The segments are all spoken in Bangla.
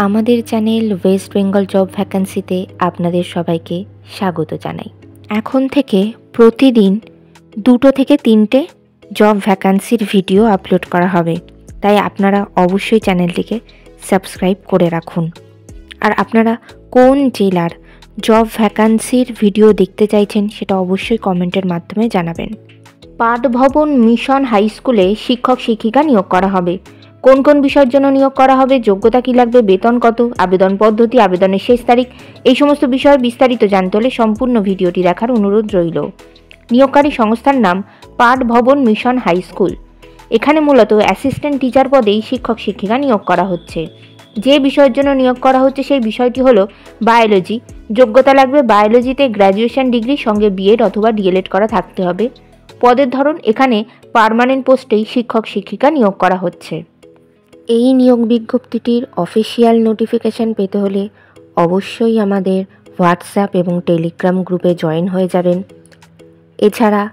আমাদের চ্যানেল ওয়েস্ট বেঙ্গল জব ভ্যাকান্সিতে আপনাদের সবাইকে স্বাগত জানাই। এখন থেকে প্রতিদিন 2 থেকে 3টে জব ভ্যাকান্সির ভিডিও আপলোড করা হবে, তাই আপনারা অবশ্যই চ্যানেলটিকে সাবস্ক্রাইব করে রাখুন। আর আপনারা কোন জেলার জব ভ্যাকান্সির ভিডিও দেখতে চাইছেন সেটা অবশ্যই কমেন্টের মাধ্যমে জানাবেন। পাঠভবন মিশন হাই স্কুলে শিক্ষক শিক্ষিকা নিয়োগ করা হবে। কোন কোন বিষয়ের জন্য নিয়োগ করা হবে, যোগ্যতা কী লাগবে, বেতন কত, আবেদন পদ্ধতি, আবেদনের শেষ তারিখ, এই সমস্ত বিষয়ে বিস্তারিত জানতে হলে সম্পূর্ণ ভিডিওটি দেখার অনুরোধ রইল। নিয়োগকারী সংস্থার নাম পাঠভবন মিশন হাই স্কুল। এখানে মূলত অ্যাসিস্ট্যান্ট টিচার পদেই শিক্ষক শিক্ষিকা নিয়োগ করা হচ্ছে। যে বিষয়ের জন্য নিয়োগ করা হচ্ছে সেই বিষয়টি হলো বায়োলজি। যোগ্যতা লাগবে বায়োলজিতে গ্র্যাজুয়েশন ডিগ্রি সঙ্গে বিএড অথবা ডিএলএড করা থাকতে হবে। পদের ধরন এখানে পার্মানেন্ট পোস্টেই শিক্ষক শিক্ষিকা নিয়োগ করা হচ্ছে। এই নিয়োগ বিজ্ঞপ্তিটির অফিসিয়াল নোটিফিকেশান পেতে হলে অবশ্যই আমাদের হোয়াটসঅ্যাপ এবং টেলিগ্রাম গ্রুপে জয়েন হয়ে যাবেন। এছাড়া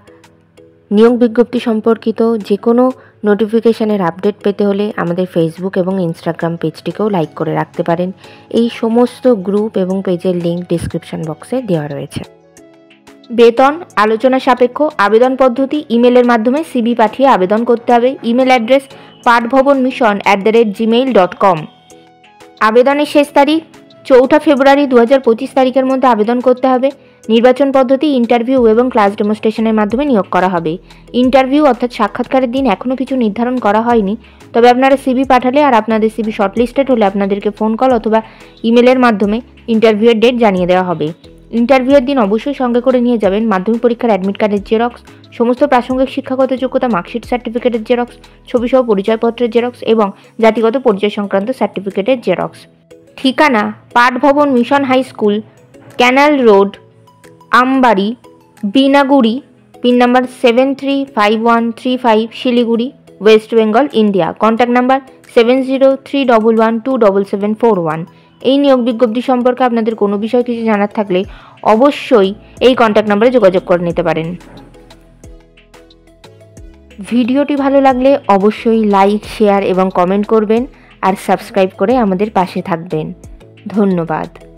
নিয়োগ বিজ্ঞপ্তি সম্পর্কিত যে কোনো নোটিফিকেশানের আপডেট পেতে হলে আমাদের ফেসবুক এবং ইনস্টাগ্রাম পেজটিকেও লাইক করে রাখতে পারেন। এই সমস্ত গ্রুপ এবং পেজের লিঙ্ক ডিসক্রিপশন বক্সে দেওয়া রয়েছে। বেতন আলোচনা সাপেক্ষ। আবেদন পদ্ধতি ইমেলের মাধ্যমে সিভি পাঠিয়ে আবেদন করতে হবে। Email address pathbhavanmission@gmail.com। আবেদনের শেষ তারিখ 4 ফেব্রুয়ারি 2025 তারিখের মধ্যে আবেদন করতে হবে। নির্বাচন পদ্ধতি ইন্টারভিউ এবং ক্লাস ডেমনস্ট্রেশনের মাধ্যমে নিয়োগ করা হবে। ইন্টারভিউ অর্থাৎ সাক্ষাৎকারের দিন এখনও কিছু নির্ধারণ করা হয়নি, তবে আপনারা সিভি পাঠালে আর আপনাদের সিভি শর্টলিস্টেড হলে আপনাদেরকে ফোন কল অথবা ইমেলের মাধ্যমে ইন্টারভিউয়ের ডেট জানিয়ে দেওয়া হবে। ইন্টারভিউয়ের দিন অবশ্যই সঙ্গে করে নিয়ে যাবেন মাধ্যমিক পরীক্ষার অ্যাডমিট কার্ডের জেরক্স, সমস্ত প্রাসঙ্গিক শিক্ষাগত যোগ্যতা মার্কশিট সার্টিফিকেটের জেরক্স, ছবিসহ পরিচয়পত্রের জেরক্স এবং জাতিগত পরিচয় সংক্রান্ত সার্টিফিকেটের জেরক্স। ঠিকানা Pathbhavan Mission High School, Canal Road, Ambari, Binaguri, pin number 735135, Siliguri, West Bengal, India. Contact number 7031127741। এই নিয়োগ বিজ্ঞপ্তি সম্পর্কে আপনাদের কোনো বিষয় কিছু জানার থাকলে অবশ্যই এই কন্ট্যাক্ট নাম্বারে যোগাযোগ করে নিতে পারেন। ভিডিওটি ভালো লাগলে অবশ্যই লাইক, শেয়ার এবং কমেন্ট করবেন আর সাবস্ক্রাইব করে আমাদের পাশে থাকবেন। ধন্যবাদ।